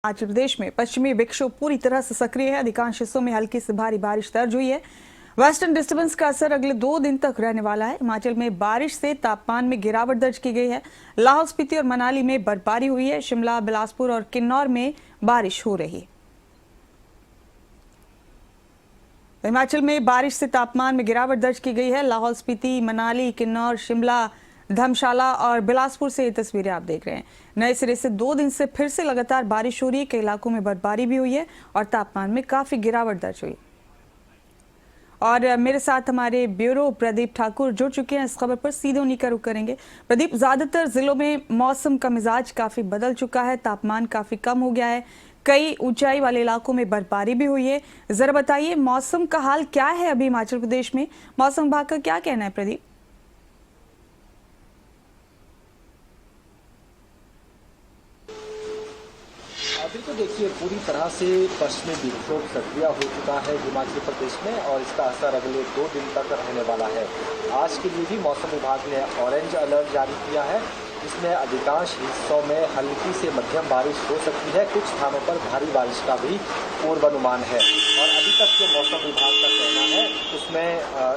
हिमाचल प्रदेश में पश्चिमी विक्षोभ पूरी तरह से सक्रिय है। अधिकांश हिस्सों में हल्की से भारी बारिश दर्ज हुई है। वेस्टर्न डिस्टर्बेंस का असर अगले 2 दिन तक रहने वाला है। हिमाचल में बारिश से तापमान में गिरावट दर्ज की गई है। लाहौल स्पीति और मनाली में बर्फबारी हुई है। शिमला, बिलासपुर और किन्नौर में बारिश हो रही है। हिमाचल में बारिश से तापमान में गिरावट दर्ज की गई है। लाहौल स्पीति, मनाली, किन्नौर, शिमला, धर्मशाला और बिलासपुर से ये तस्वीरें आप देख रहे हैं। नए सिरे से 2 दिन से फिर से लगातार बारिश हो रही है। कई इलाकों में बर्फबारी भी हुई है और तापमान में काफी गिरावट दर्ज हुई। और मेरे साथ हमारे ब्यूरो प्रदीप ठाकुर जुड़ चुके हैं। इस खबर पर सीधे उन्हीं का रुख करेंगे। प्रदीप, ज्यादातर जिलों में मौसम का मिजाज काफी बदल चुका है, तापमान काफी कम हो गया है, कई ऊंचाई वाले इलाकों में बर्फबारी भी हुई है। जरा बताइए मौसम का हाल क्या है अभी हिमाचल प्रदेश में? मौसम विभाग का क्या कहना है प्रदीप? अभी तो देखिए पूरी तरह से पश्चिमी विक्षोभ सक्रिय हो चुका है हिमाचल प्रदेश में और इसका असर अगले 2 दिन तक रहने वाला है। आज के लिए भी मौसम विभाग ने ऑरेंज अलर्ट जारी किया है। इसमें अधिकांश हिस्सों में हल्की से मध्यम बारिश हो सकती है। कुछ स्थानों पर भारी बारिश का भी पूर्वानुमान है। और अभी तक जो मौसम विभाग का कहना है उसमें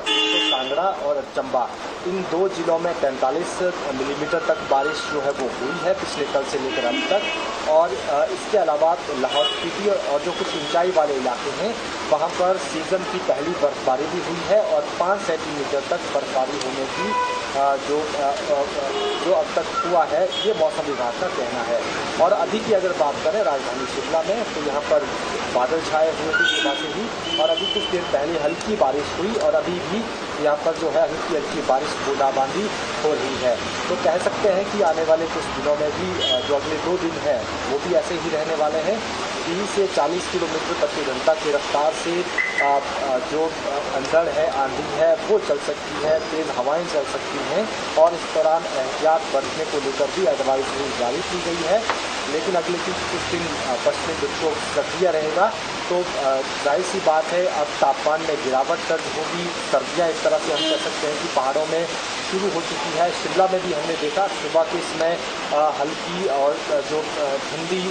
तो कांगड़ा और चंबा इन 2 जिलों में 45 मिलीमीटर तक बारिश जो है वो हुई है पिछले कल से लेकर अब तक। और इसके अलावा लाहौल स्पीति और जो कुछ ऊंचाई वाले इलाके हैं वहाँ पर सीज़न की पहली बर्फबारी भी हुई है और 5 सेंटीमीटर तक बर्फबारी होने की जो अब तक हुआ है ये मौसम विभाग का कहना है। और अभी की अगर बात करें राजधानी शिमला में तो यहाँ पर बादल छाए हुए थे सुबह से ही और अभी कुछ देर पहले हल्की बारिश हुई और अभी भी यहाँ पर जो है हल्की हल्की बारिश बूंदाबांदी हो रही है। तो कह सकते हैं कि आने वाले कुछ दिनों में भी जो अगले 2 दिन हैं वो भी ऐसे ही रहने वाले हैं। 30 से 40 किलोमीटर प्रति घंटा की रफ्तार से जो अंधड़ है, आंधी है वो चल सकती है, तेज़ हवाएं चल सकती हैं और इस दौरान एहतियात बरतने को लेकर भी एडवाइजरी जारी की गई है। लेकिन अगले कुछ दिन पश्चिमी विक्षोभ सक्रिय रहेगा तो जाहिर सी बात है अब तापमान में गिरावट दर्ज होगी। सर्दियाँ एक तरह से हम कह सकते हैं कि पहाड़ों में शुरू हो चुकी है। शिमला में भी हमने देखा सुबह के समय हल्की और जो ठंडी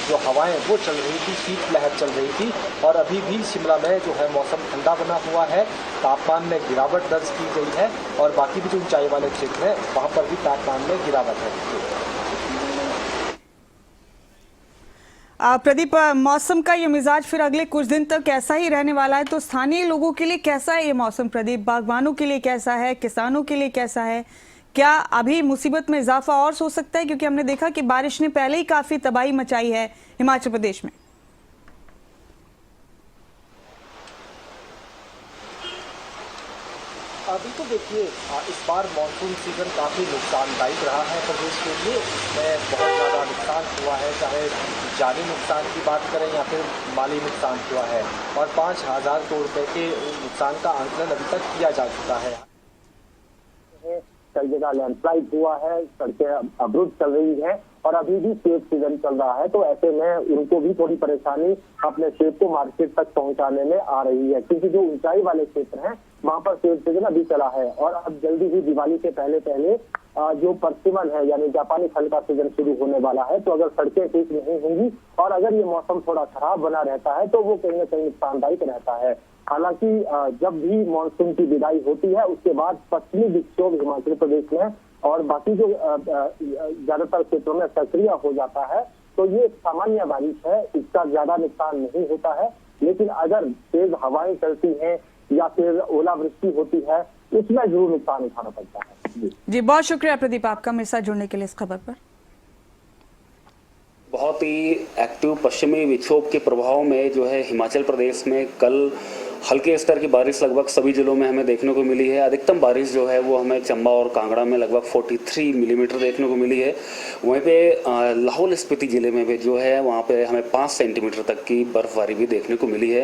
जो हवाएं वो चल रही थी, शीत लहर चल रही थी और अभी भी शिमला में जो है मौसम ठंडा बना हुआ है। तापमान में गिरावट दर्ज की गई है और बाकी भी जो ऊंचाई वाले क्षेत्र हैं वहाँ पर भी तापमान में गिरावट है। प्रदीप, मौसम का ये मिजाज फिर अगले कुछ दिन तक ऐसा ही रहने वाला है, तो स्थानीय लोगों के लिए कैसा है ये मौसम प्रदीप? बागवानों के लिए कैसा है, किसानों के लिए कैसा है? क्या अभी मुसीबत में इजाफा और हो सकता है? क्योंकि हमने देखा कि बारिश ने पहले ही काफी तबाही मचाई है हिमाचल प्रदेश में। अभी तो देखिए इस बार मानसून सीजन काफ़ी नुकसानदायक रहा है प्रदेश के लिए। इसमें बहुत ज़्यादा नुकसान हुआ है, चाहे जानी नुकसान की बात करें या फिर माली नुकसान हुआ है और 5,000 करोड़ रुपए के नुकसान का आंकलन अभी तक किया जा चुका है। कई जगह लैंडस्लाइड हुआ है, सड़कें अवरुद्ध चल रही हैं और अभी भी सेब सीजन चल रहा है। तो ऐसे में उनको भी थोड़ी परेशानी अपने सेब को मार्केट तक पहुंचाने में आ रही है, क्योंकि जो ऊंचाई वाले क्षेत्र हैं वहां पर सेब सीजन अभी चला है और अब जल्दी ही दिवाली से पहले पहले जो परसिमन है यानी जापानी फल का सीजन शुरू होने वाला है। तो अगर सड़कें ठीक नहीं होंगी और अगर ये मौसम थोड़ा खराब बना रहता है तो वो कहीं ना कहीं नुकसानदायक रहता है। हालांकि जब भी मानसून की विदाई होती है उसके बाद पश्चिमी विक्षोभ हिमाचल प्रदेश में और बाकी जो ज्यादातर क्षेत्रों में सक्रिय हो जाता है तो ये सामान्य बारिश है, इसका ज्यादा नुकसान नहीं होता है। लेकिन अगर तेज हवाएं चलती हैं या फिर ओलावृष्टि होती है उसमें जरूर नुकसान उठाना पड़ता है। जी बहुत शुक्रिया प्रदीप आपका मेरे साथ जुड़ने के लिए इस खबर पर। बहुत ही एक्टिव पश्चिमी विक्षोभ के प्रभाव में जो है हिमाचल प्रदेश में कल हल्के स्तर की बारिश लगभग सभी जिलों में हमें देखने को मिली है। अधिकतम बारिश जो है वो हमें चंबा और कांगड़ा में लगभग 43 मिलीमीटर देखने को मिली है। वहीं पे लाहौल स्पीति जिले में भी जो है वहाँ पे हमें 5 सेंटीमीटर तक की बर्फबारी भी देखने को मिली है।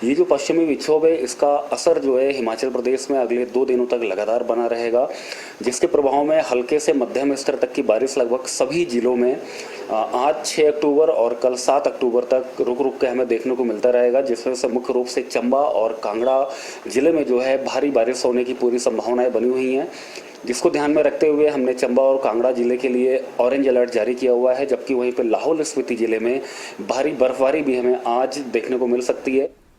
ये जो पश्चिमी विक्षोभ है इसका असर जो है हिमाचल प्रदेश में अगले 2 दिनों तक लगातार बना रहेगा, जिसके प्रभाव में हल्के से मध्यम स्तर तक की बारिश लगभग सभी जिलों में आज 6 अक्टूबर और कल 7 अक्टूबर तक रुक रुक के हमें देखने को मिलता रहेगा, जिसमें से मुख्य रूप से चंबा और कांगड़ा जिले में जो है भारी बारिश होने की पूरी संभावनाएं बनी हुई हैं। जिसको ध्यान में रखते हुए हमने चंबा और कांगड़ा जिले के लिए ऑरेंज अलर्ट जारी किया हुआ है, जबकि वहीं पर लाहौल स्पीति जिले में भारी बर्फबारी भी हमें आज देखने को मिल सकती है।